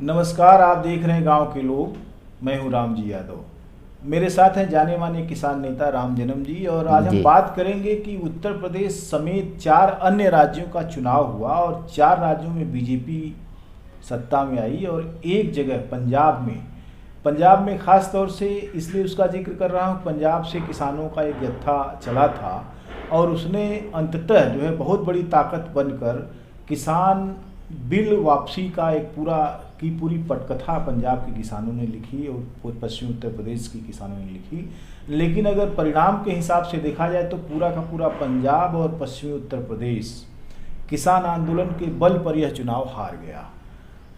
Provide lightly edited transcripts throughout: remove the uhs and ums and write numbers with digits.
नमस्कार, आप देख रहे हैं गांव के लोग। मैं हूं राम जी यादव। मेरे साथ हैं जाने माने किसान नेता राम जन्म जी। और आज हम बात करेंगे कि उत्तर प्रदेश समेत 4 अन्य राज्यों का चुनाव हुआ और 4 राज्यों में बीजेपी सत्ता में आई और एक जगह पंजाब में खास तौर से इसलिए उसका जिक्र कर रहा हूँ, पंजाब से किसानों का एक जत्था चला था और उसने अंततः जो है बहुत बड़ी ताकत बनकर किसान बिल वापसी का एक पूरी पटकथा पंजाब के किसानों ने लिखी और पश्चिमी उत्तर प्रदेश के किसानों ने लिखी। लेकिन अगर परिणाम के हिसाब से देखा जाए तो पूरा का पूरा पंजाब और पश्चिमी उत्तर प्रदेश किसान आंदोलन के बल पर यह चुनाव हार गया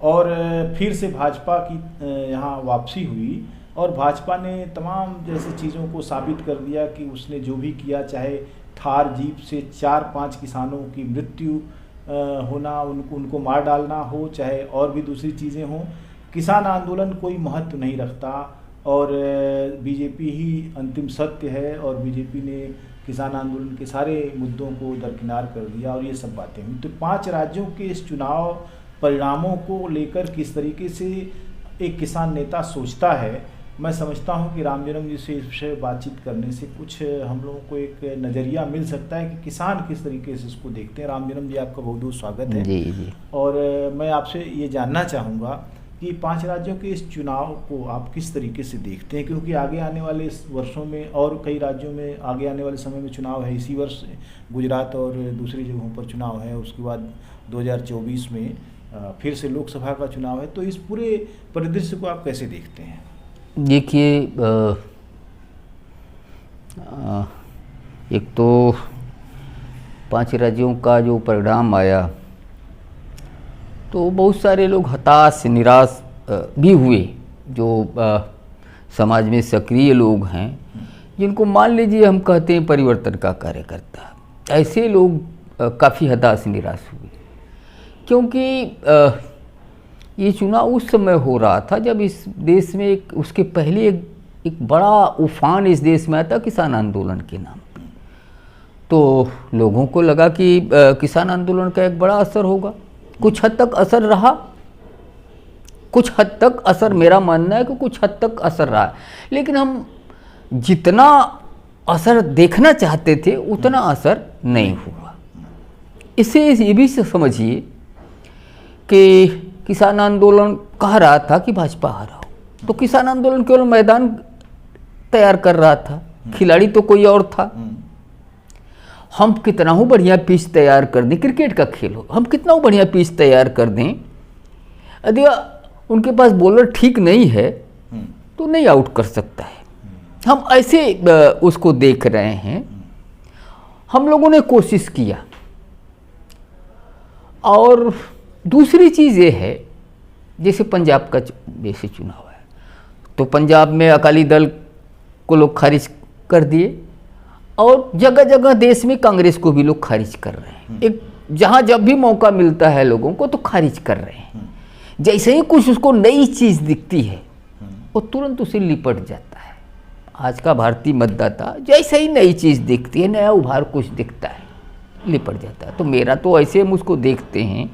और फिर से भाजपा की यहाँ वापसी हुई और भाजपा ने तमाम जैसे चीज़ों को साबित कर दिया कि उसने जो भी किया, चाहे थार जीप से 4-5 किसानों की मृत्यु होना, उनको मार डालना हो, चाहे और भी दूसरी चीज़ें हों, किसान आंदोलन कोई महत्व नहीं रखता और बीजेपी ही अंतिम सत्य है और बीजेपी ने किसान आंदोलन के सारे मुद्दों को दरकिनार कर दिया और ये सब बातें हुई। तो 5 राज्यों के इस चुनाव परिणामों को लेकर किस तरीके से एक किसान नेता सोचता है, मैं समझता हूं कि राम जन्म जी से इस विषय बातचीत करने से कुछ हम लोगों को एक नज़रिया मिल सकता है कि किसान किस तरीके से इसको देखते हैं। राम जन्म जी, आपका बहुत बहुत स्वागत है। जी। और मैं आपसे ये जानना चाहूँगा कि 5 राज्यों के इस चुनाव को आप किस तरीके से देखते हैं, क्योंकि आगे आने वाले वर्षों में और कई राज्यों में आगे आने वाले समय में चुनाव है। इसी वर्ष गुजरात और दूसरी जगहों पर चुनाव है, उसके बाद 2024 में फिर से लोकसभा का चुनाव है। तो इस पूरे परिदृश्य को आप कैसे देखते हैं? देखिए, एक तो 5 राज्यों का जो परिणाम आया तो बहुत सारे लोग हताश निराश भी हुए, जो समाज में सक्रिय लोग हैं, जिनको मान लीजिए हम कहते हैं परिवर्तन का कार्यकर्ता, ऐसे लोग काफ़ी हताश निराश हुए, क्योंकि ये चुनाव उस समय हो रहा था जब इस देश में उसके पहले एक बड़ा उफान इस देश में आया था किसान आंदोलन के नाम पे। तो लोगों को लगा कि किसान आंदोलन का एक बड़ा असर होगा। कुछ हद तक असर रहा, कुछ हद तक असर, मेरा मानना है कि कुछ हद तक असर रहा, लेकिन हम जितना असर देखना चाहते थे उतना असर नहीं हुआ। इससे ये भी समझिए कि किसान आंदोलन कह रहा था कि भाजपा हारा हो, तो किसान आंदोलन केवल मैदान तैयार कर रहा था, खिलाड़ी तो कोई और था। हम कितना ही बढ़िया पिच तैयार कर दें, क्रिकेट का खेल हो, हम कितना बढ़िया पिच तैयार कर दें, यदि उनके पास बॉलर ठीक नहीं है तो नहीं आउट कर सकता है। हम ऐसे उसको देख रहे हैं। हम लोगों ने कोशिश किया। और दूसरी चीज़ ये है, जैसे पंजाब का जैसे चुनाव है तो पंजाब में अकाली दल को लोग खारिज कर दिए और जगह जगह देश में कांग्रेस को भी लोग खारिज कर रहे हैं। एक जहाँ जब भी मौका मिलता है लोगों को तो खारिज कर रहे हैं। जैसे ही कुछ उसको नई चीज़ दिखती है वो तुरंत उसे लिपट जाता है। आज का भारतीय मतदाता जैसे ही नई चीज़ दिखती है, नया उभार कुछ दिखता है, लिपट जाता है। तो मेरा तो ऐसे हम उसको देखते हैं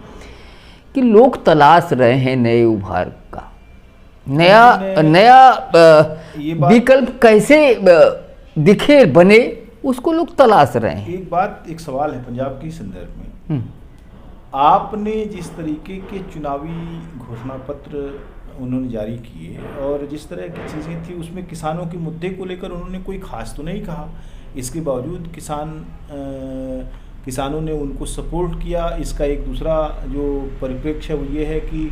कि लोग तलाश रहे हैं नए उभार का, नया विकल्प कैसे दिखे बने, उसको लोग तलाश रहे हैं। एक सवाल है पंजाब के संदर्भ में। आपने जिस तरीके के चुनावी घोषणा पत्र उन्होंने जारी किए और जिस तरह की चीज़ें थी उसमें किसानों के मुद्दे को लेकर उन्होंने कोई खास तो नहीं कहा, इसके बावजूद किसानों ने उनको सपोर्ट किया। इसका एक दूसरा जो परिप्रेक्ष्य वो ये है कि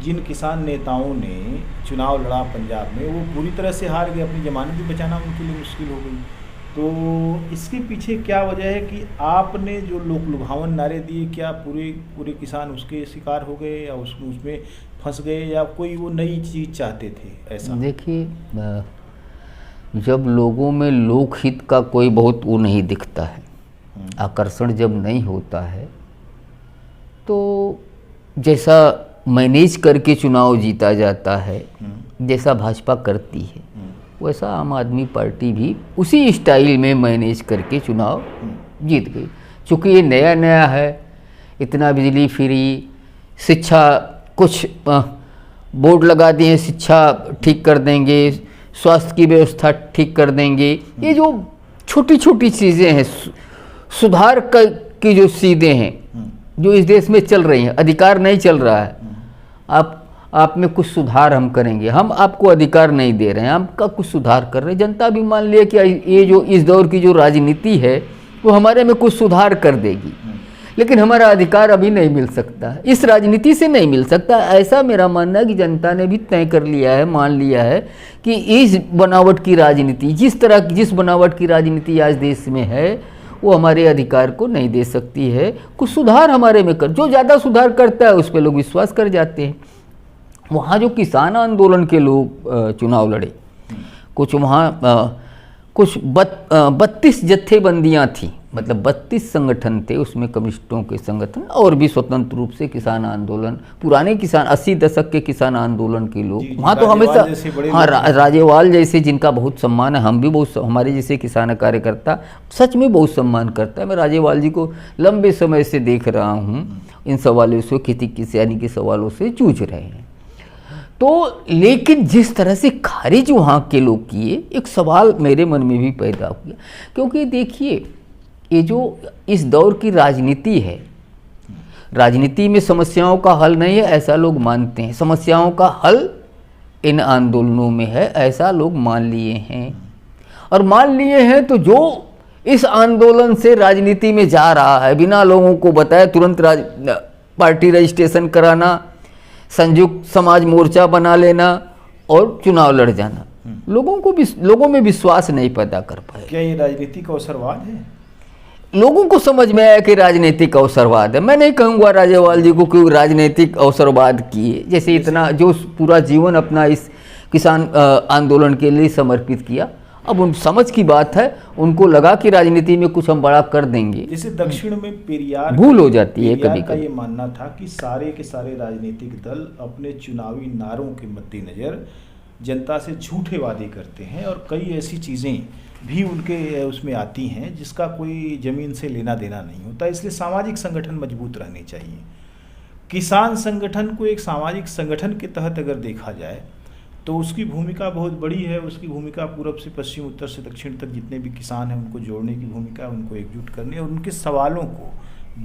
जिन किसान नेताओं ने चुनाव लड़ा पंजाब में वो पूरी तरह से हार गए, अपनी जमानत भी बचाना उनके लिए मुश्किल हो गई। तो इसके पीछे क्या वजह है कि आपने जो लोक लुभावन नारे दिए, क्या पूरे किसान उसके शिकार हो गए या उसमें फंस गए या कोई वो नई चीज़ चाहते थे? ऐसा देखिए, जब लोगों में लोकहित का कोई बहुत वो नहीं दिखता है, आकर्षण जब नहीं होता है, तो जैसा मैनेज करके चुनाव जीता जाता है, जैसा भाजपा करती है, वैसा आम आदमी पार्टी भी उसी स्टाइल में मैनेज करके चुनाव जीत गई। चूँकि ये नया नया है, इतना बिजली फ्री, शिक्षा कुछ बोर्ड लगा दिए, शिक्षा ठीक कर देंगे, स्वास्थ्य की व्यवस्था ठीक कर देंगे। ये जो छोटी छोटी चीज़ें हैं, सुधार की जो सीधे हैं जो इस देश में चल रही हैं, अधिकार नहीं चल रहा है। आप में कुछ सुधार हम करेंगे, हम आपको अधिकार नहीं दे रहे हैं, हम का कुछ सुधार कर रहे हैं। जनता भी मान लिया कि ये जो इस दौर की जो राजनीति है वो हमारे में कुछ सुधार कर देगी, लेकिन हमारा अधिकार अभी नहीं मिल सकता, इस राजनीति से नहीं मिल सकता। ऐसा मेरा मानना है कि जनता ने भी तय कर लिया है, मान लिया है कि इस बनावट की राजनीति, जिस बनावट की राजनीति आज देश में है, वो हमारे अधिकार को नहीं दे सकती है। कुछ सुधार हमारे में जो ज़्यादा सुधार करता है उस पर लोग विश्वास कर जाते हैं। वहाँ जो किसान आंदोलन के लोग चुनाव लड़े, कुछ वहाँ कुछ 32 जत्थेबंदियाँ थी, मतलब 32 संगठन थे, उसमें कम्युनिस्टों के संगठन और भी स्वतंत्र रूप से किसान आंदोलन, पुराने किसान 80 दशक के किसान आंदोलन के लोग वहाँ तो हमेशा, हाँ, राजेवाल जैसे जिनका बहुत सम्मान है, हम भी बहुत, हमारे जैसे किसान कार्यकर्ता सच में बहुत सम्मान करता है। मैं राजेवाल जी को लंबे समय से देख रहा हूँ, इन सवालों से, खेती किसानी के सवालों से जूझ रहे हैं। तो लेकिन जिस तरह से खारिज वहाँ के लोग किए, एक सवाल मेरे मन में भी पैदा हुआ, क्योंकि देखिए ये जो इस दौर की राजनीति है, राजनीति में समस्याओं का हल नहीं है ऐसा लोग मानते हैं, समस्याओं का हल इन आंदोलनों में है ऐसा लोग मान लिए हैं। और मान लिए हैं तो जो इस आंदोलन से राजनीति में जा रहा है, बिना लोगों को बताए तुरंत पार्टी रजिस्ट्रेशन कराना, संयुक्त समाज मोर्चा बना लेना और चुनाव लड़ जाना, लोगों में विश्वास नहीं पैदा कर पाए। क्या ये राजनीतिक अवसरवाद है? लोगों को समझ में आया कि राजनीतिक अवसरवाद है। मैं नहीं कहूँगा राजेवाल जी को कि राजनीतिक अवसरवाद किए, जैसे इतना जो पूरा जीवन अपना इस किसान आंदोलन के लिए समर्पित किया, अब उन समझ की बात है, उनको लगा कि राजनीति में कुछ हम बड़ा कर देंगे। जैसे दक्षिण में पेरियार भूल हो जाती है कभी का ये मानना था कि सारे के सारे राजनीतिक दल अपने चुनावी नारों के मद्देनजर जनता से झूठे वादे करते हैं और कई ऐसी चीज़ें भी उनके उसमें आती हैं जिसका कोई ज़मीन से लेना देना नहीं होता। इसलिए सामाजिक संगठन मजबूत रहने चाहिए। किसान संगठन को एक सामाजिक संगठन के तहत अगर देखा जाए तो उसकी भूमिका बहुत बड़ी है। उसकी भूमिका पूरब से पश्चिम, उत्तर से दक्षिण तक जितने भी किसान हैं उनको जोड़ने की भूमिका, उनको एकजुट करने और उनके सवालों को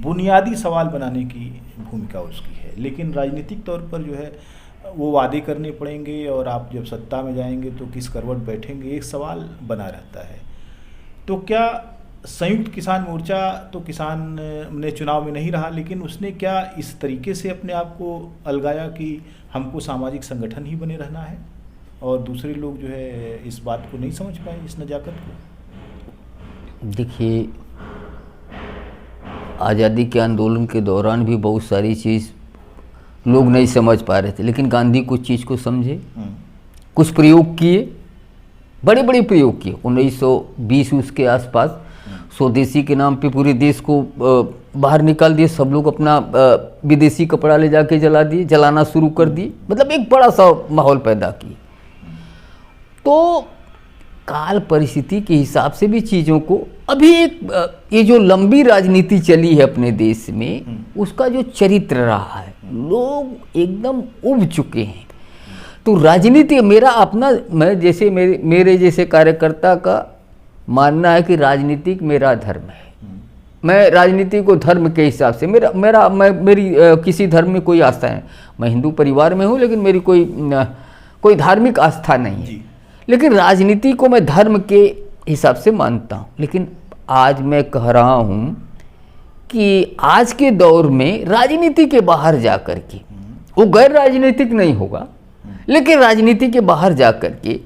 बुनियादी सवाल बनाने की भूमिका उसकी है। लेकिन राजनीतिक तौर पर जो है वो वादे करने पड़ेंगे और आप जब सत्ता में जाएंगे तो किस करवट बैठेंगे, एक सवाल बना रहता है। तो क्या संयुक्त किसान मोर्चा तो किसान ने चुनाव में नहीं रहा, लेकिन उसने क्या इस तरीके से अपने आप को अलगाया कि हमको सामाजिक संगठन ही बने रहना है और दूसरे लोग जो है इस बात को नहीं समझ पाए, इस नजाकत को? देखिए, आज़ादी के आंदोलन के दौरान भी बहुत सारी चीज़ लोग नहीं समझ पा रहे थे, लेकिन गांधी कुछ चीज़ को समझे, कुछ प्रयोग किए, बड़े बड़े प्रयोग किए। 1920 उसके आसपास स्वदेशी के नाम पे पूरे देश को बाहर निकाल दिए, सब लोग अपना विदेशी कपड़ा ले जाके जलाना शुरू कर दिए, मतलब एक बड़ा सा माहौल पैदा किए। तो काल परिस्थिति के हिसाब से भी चीज़ों को अभी एक ये जो लंबी राजनीति चली है अपने देश में, उसका जो चरित्र रहा है, लोग एकदम उब चुके हैं। तो राजनीति मेरा अपना, मैं जैसे मेरे जैसे कार्यकर्ता का मानना है कि राजनीतिक मेरा धर्म है। मैं राजनीति को धर्म के हिसाब से मेरी किसी धर्म में कोई आस्था है। मैं हिंदू परिवार में हूँ, लेकिन मेरी कोई धार्मिक आस्था नहीं है, लेकिन राजनीति को मैं धर्म के हिसाब से मानता हूँ। लेकिन आज मैं कह रहा हूँ कि आज के दौर में राजनीति के बाहर जाकर के, वो गैर राजनीतिक नहीं होगा, लेकिन राजनीति के बाहर जाकर के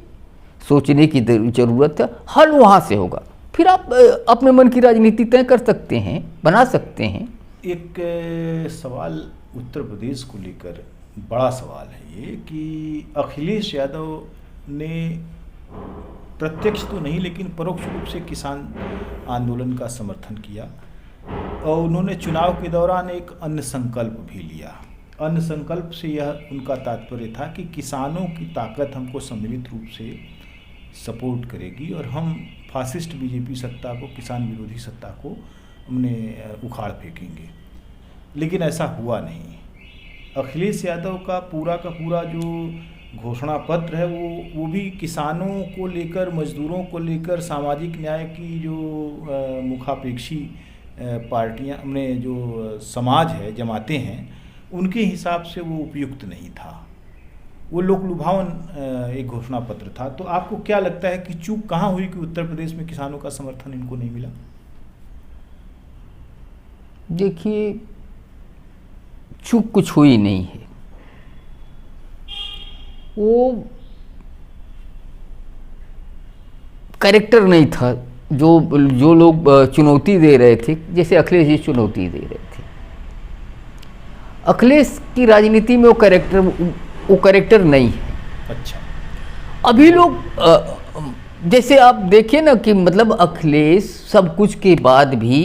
सोचने की ज़रूरत है, हल वहाँ से होगा। फिर आप अपने मन की राजनीति तय कर सकते हैं, बना सकते हैं। एक सवाल उत्तर प्रदेश को लेकर बड़ा सवाल है ये कि अखिलेश यादव ने प्रत्यक्ष तो नहीं लेकिन परोक्ष रूप से किसान आंदोलन का समर्थन किया और उन्होंने चुनाव के दौरान एक अन्य संकल्प भी लिया। अन्य संकल्प से यह उनका तात्पर्य था कि किसानों की ताकत हमको सम्मिलित रूप से सपोर्ट करेगी और हम फासिस्ट बीजेपी सत्ता को, किसान विरोधी सत्ता को हमने उखाड़ फेंकेंगे। लेकिन ऐसा हुआ नहीं। अखिलेश यादव का पूरा जो घोषणा पत्र है वो भी किसानों को लेकर, मजदूरों को लेकर, सामाजिक न्याय की जो मुखापेक्षी पार्टियां में जो समाज है, जमाते हैं, उनके हिसाब से वो उपयुक्त नहीं था। वो लोक लुभावन एक घोषणा पत्र था। तो आपको क्या लगता है कि चूक कहाँ हुई कि उत्तर प्रदेश में किसानों का समर्थन इनको नहीं मिला? देखिए, चूक कुछ हुई नहीं है। वो कैरेक्टर नहीं था जो लोग चुनौती दे रहे थे, जैसे अखिलेश जी चुनौती दे रहे थे। अखिलेश की राजनीति में वो कैरेक्टर नहीं है। अच्छा। अभी लोग जैसे आप देखिए ना कि मतलब अखिलेश सब कुछ के बाद भी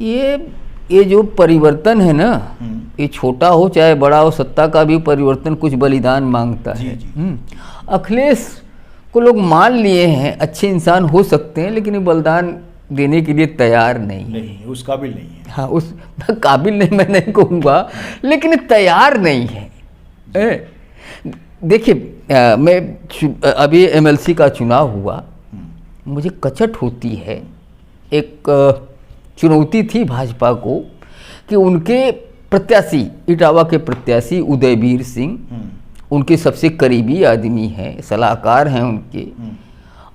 ये जो परिवर्तन है ना, ये छोटा हो चाहे बड़ा हो, सत्ता का भी परिवर्तन कुछ बलिदान मांगता है। अखिलेश को लोग मान लिए हैं, अच्छे इंसान हो सकते हैं, लेकिन ये बलिदान देने के लिए तैयार नहीं, उस काबिल नहीं है। हाँ, उस काबिल नहीं मैं नहीं कहूँगा, लेकिन तैयार नहीं है। देखिए, मैं अभी एमएलसी का चुनाव हुआ, मुझे कचट होती है। एक चुनौती थी भाजपा को कि उनके प्रत्याशी, इटावा के प्रत्याशी उदयवीर सिंह, उनके सबसे करीबी आदमी हैं, सलाहकार हैं उनके,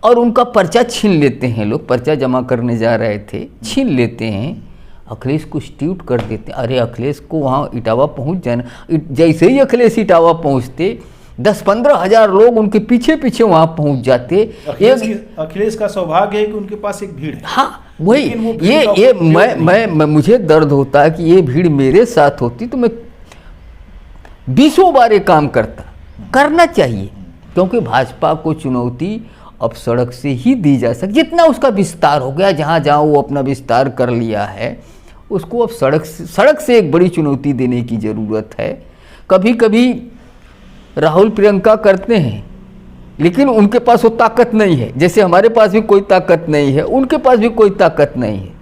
और उनका पर्चा छीन लेते हैं लोग। पर्चा जमा करने जा रहे थे, छीन लेते हैं, अखिलेश को ट्वीट कर देते। अरे अखिलेश को वहाँ इटावा पहुँच जाना। जैसे ही अखिलेश इटावा पहुँचते 10-15 हज़ार लोग उनके पीछे पीछे वहाँ पहुँच जाते। अखिलेश का सौभाग्य है कि उनके पास एक भीड़ है। हाँ, वही मैं मुझे दर्द होता है कि ये भीड़ मेरे साथ होती तो मैं 20 बार ये काम करना चाहिए, क्योंकि भाजपा को चुनौती अब सड़क से ही दी जा सकती। जितना उसका विस्तार हो गया, जहाँ जहाँ वो अपना विस्तार कर लिया है, उसको अब सड़क से एक बड़ी चुनौती देने की ज़रूरत है। कभी कभी राहुल प्रियंका करते हैं, लेकिन उनके पास वो ताकत नहीं है। जैसे हमारे पास भी कोई ताकत नहीं है, उनके पास भी कोई ताकत नहीं है।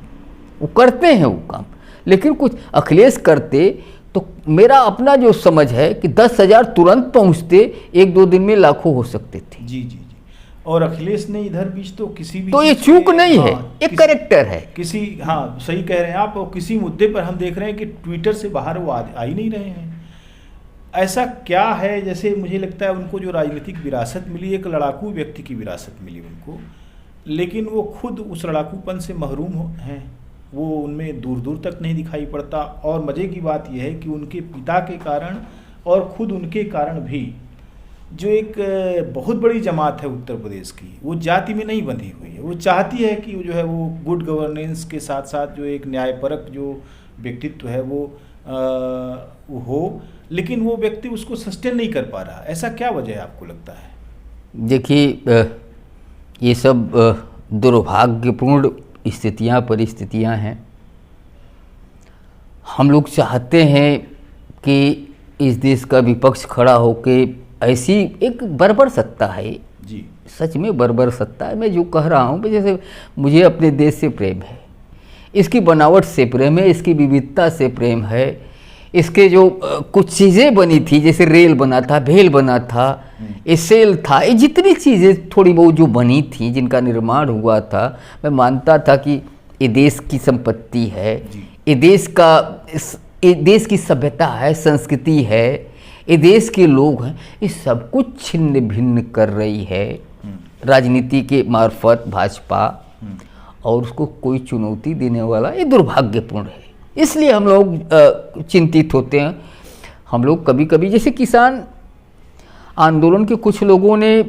वो करते हैं वो काम, लेकिन कुछ अखिलेश करते तो मेरा अपना जो समझ है कि 10,000 तुरंत पहुंचते, 1-2 दिन में लाखों हो सकते थे। जी। और अखिलेश ने इधर बीच तो किसी भी, तो ये चूक नहीं है, एक कैरेक्टर है किसी। हाँ, सही कह रहे हैं आप। और किसी मुद्दे पर हम देख रहे हैं कि ट्विटर से बाहर वो आ ही नहीं रहे हैं। ऐसा क्या है? जैसे मुझे लगता है उनको जो राजनीतिक विरासत मिली, एक लड़ाकू व्यक्ति की विरासत मिली उनको, लेकिन वो खुद उस लड़ाकूपन से महरूम हैं। वो उनमें दूर दूर तक नहीं दिखाई पड़ता। और मज़े की बात यह है कि उनके पिता के कारण और खुद उनके कारण भी जो एक बहुत बड़ी जमात है उत्तर प्रदेश की, वो जाति में नहीं बंधी हुई है। वो चाहती है कि जो है वो गुड गवर्नेंस के साथ साथ जो एक न्यायपरक जो व्यक्तित्व है वो हो, लेकिन वो व्यक्ति उसको सस्टेन नहीं कर पा रहा। ऐसा क्या वजह है आपको लगता है? देखिए, ये सब दुर्भाग्यपूर्ण स्थितियाँ, परिस्थितियाँ हैं। हम लोग चाहते हैं कि इस देश का विपक्ष खड़ा होके, ऐसी एक बर्बर सत्ता है जी, सच में बर्बर सत्ता है। मैं जो कह रहा हूँ, जैसे मुझे अपने देश से प्रेम है, इसकी बनावट से प्रेम है, इसकी विविधता से प्रेम है, इसके जो कुछ चीज़ें बनी थी, जैसे रेल बना था, भेल बना था, सेल था, ये जितनी चीज़ें थोड़ी बहुत जो बनी थी, जिनका निर्माण हुआ था, मैं मानता था कि ये देश की संपत्ति है, ये देश की सभ्यता है, संस्कृति है, ये देश के लोग हैं। ये सब कुछ छिन्न भिन्न कर रही है राजनीति के मार्फत भाजपा, और उसको कोई चुनौती देने वाला, ये दुर्भाग्यपूर्ण है। इसलिए हम लोग चिंतित होते हैं। हम लोग कभी कभी, जैसे किसान आंदोलन के कुछ लोगों ने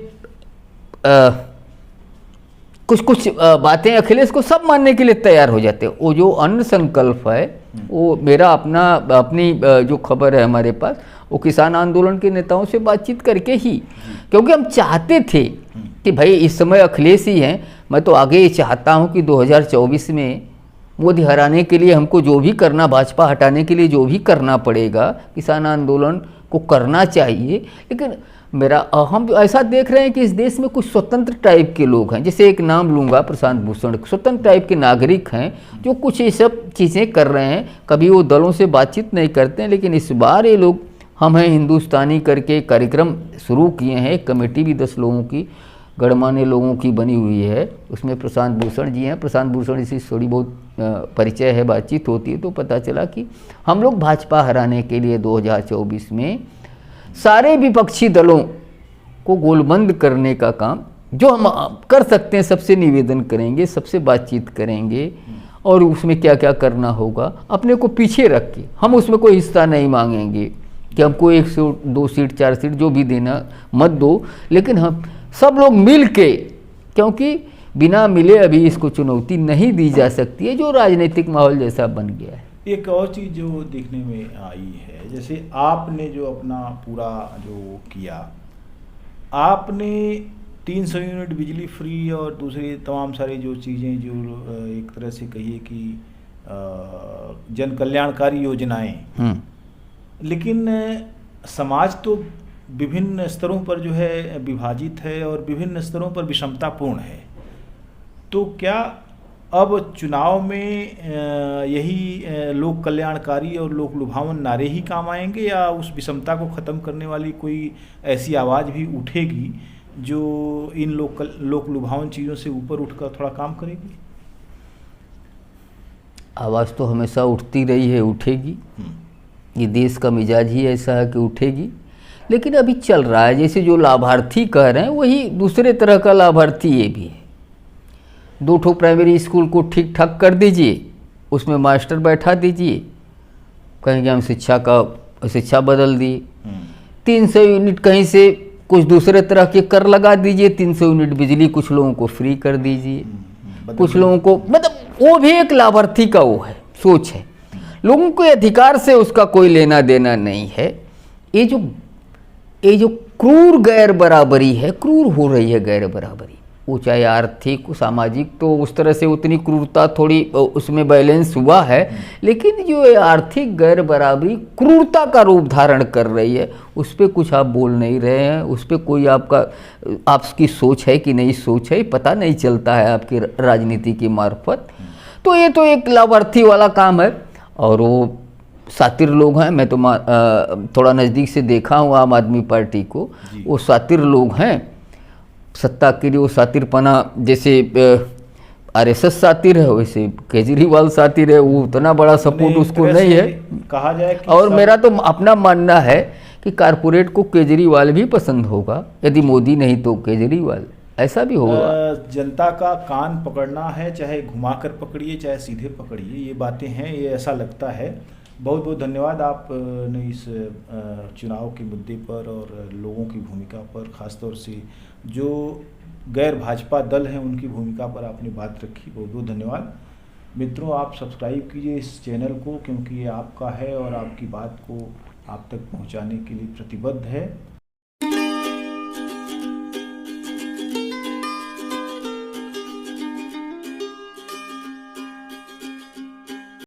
कुछ बातें, अखिलेश को सब मानने के लिए तैयार हो जाते हैं। वो जो अन्न संकल्प है, वो मेरा अपनी जो खबर है हमारे पास, वो किसान आंदोलन के नेताओं से बातचीत करके ही, क्योंकि हम चाहते थे कि भाई इस समय अखिलेश ही हैं। मैं तो आगे ये चाहता हूँ कि 2024 में मोदी हराने के लिए हमको जो भी करना, भाजपा हटाने के लिए जो भी करना पड़ेगा, किसान आंदोलन को करना चाहिए। लेकिन मेरा हम ऐसा देख रहे हैं कि इस देश में कुछ स्वतंत्र टाइप के लोग हैं, जैसे एक नाम लूँगा प्रशांत भूषण, स्वतंत्र टाइप के नागरिक हैं जो कुछ ये सब चीज़ें कर रहे हैं। कभी वो दलों से बातचीत नहीं करते हैं, लेकिन इस बार ये लोग हम हैं हिंदुस्तानी करके कार्यक्रम शुरू किए हैं। एक कमेटी भी 10 लोगों की, गणमान्य लोगों की बनी हुई है, उसमें प्रशांत भूषण जी हैं। प्रशांत भूषण से थोड़ी बहुत परिचय है, बातचीत होती है, तो पता चला कि हम लोग भाजपा हराने के लिए 2024 में सारे विपक्षी दलों को गोलबंद करने का काम जो हम कर सकते हैं, सबसे निवेदन करेंगे, सबसे बातचीत करेंगे और उसमें क्या क्या करना होगा अपने को पीछे रख के हम उसमें कोई हिस्सा नहीं मांगेंगे कि हमको 1 सीट 2 सीट 4 सीट जो भी देना मत दो, लेकिन हम सब लोग मिल के, क्योंकि बिना मिले अभी इसको चुनौती नहीं दी जा सकती है जो राजनीतिक माहौल जैसा बन गया है। एक और चीज़ जो देखने में आई है, जैसे आपने जो अपना पूरा जो किया, आपने 300 यूनिट बिजली फ्री और दूसरी तमाम सारी जो चीज़ें जो एक तरह से कहिए कि जन कल्याणकारी योजनाएं, लेकिन समाज तो विभिन्न स्तरों पर जो है विभाजित है और विभिन्न स्तरों पर विषमतापूर्ण है। तो क्या अब चुनाव में यही लोक कल्याणकारी और लोक लुभावन नारे ही काम आएंगे, या उस विषमता को ख़त्म करने वाली कोई ऐसी आवाज़ भी उठेगी जो इन लोक लुभावन चीज़ों से ऊपर उठकर थोड़ा काम करेगी? आवाज़ तो हमेशा उठती रही है, उठेगी। ये देश का मिजाज ही ऐसा है कि उठेगी, लेकिन अभी चल रहा है जैसे जो लाभार्थी कह रहे हैं वही दूसरे तरह का लाभार्थी ये भी है। 2 प्राइमरी स्कूल को ठीक ठाक कर दीजिए, उसमें मास्टर बैठा दीजिए, कहेंगे हम शिक्षा बदल दिए। 300 यूनिट कहीं से कुछ दूसरे तरह के कर लगा दीजिए, 300 यूनिट बिजली कुछ लोगों को फ्री कर दीजिए, कुछ लोगों को, मतलब वो भी एक लाभार्थी का वो है, सोच है। लोगों के अधिकार से उसका कोई लेना देना नहीं है। ये जो क्रूर गैर बराबरी है, क्रूर हो रही है गैर बराबरी, वो चाहे आर्थिक सामाजिक, तो उस तरह से उतनी क्रूरता थोड़ी उसमें बैलेंस हुआ है, लेकिन जो आर्थिक गैर बराबरी क्रूरता का रूप धारण कर रही है, उस पर कुछ आप बोल नहीं रहे हैं। उस पर कोई आपकी सोच है कि नहीं सोच है, पता नहीं चलता है आपकी राजनीति की मार्फत। तो ये तो एक लाभार्थी वाला काम है, और वो सातिर लोग हैं। मैं तो थोड़ा नज़दीक से देखा हूँ आम आदमी पार्टी को, वो सातिर लोग हैं। सत्ता के लिए वो सातिरपना, जैसे RSS सातिर है वैसे केजरीवाल सातिर है, वो उतना बड़ा सपोर्ट उसको नहीं है कहा जाए कि। और मेरा तो अपना मानना है कि कारपोरेट को केजरीवाल भी पसंद होगा, यदि मोदी नहीं तो केजरीवाल, ऐसा भी होगा। जनता का कान पकड़ना है, चाहे घुमाकर पकड़िए चाहे सीधे पकड़िए, ये बातें हैं, ये ऐसा लगता है। बहुत बहुत धन्यवाद आपने इस चुनाव के मुद्दे पर और लोगों की भूमिका पर, ख़ासतौर से जो गैर भाजपा दल हैं उनकी भूमिका पर आपने बात रखी। बहुत बहुत धन्यवाद। मित्रों, आप सब्सक्राइब कीजिए इस चैनल को, क्योंकि ये आपका है और आपकी बात को आप तक पहुंचाने के लिए प्रतिबद्ध है।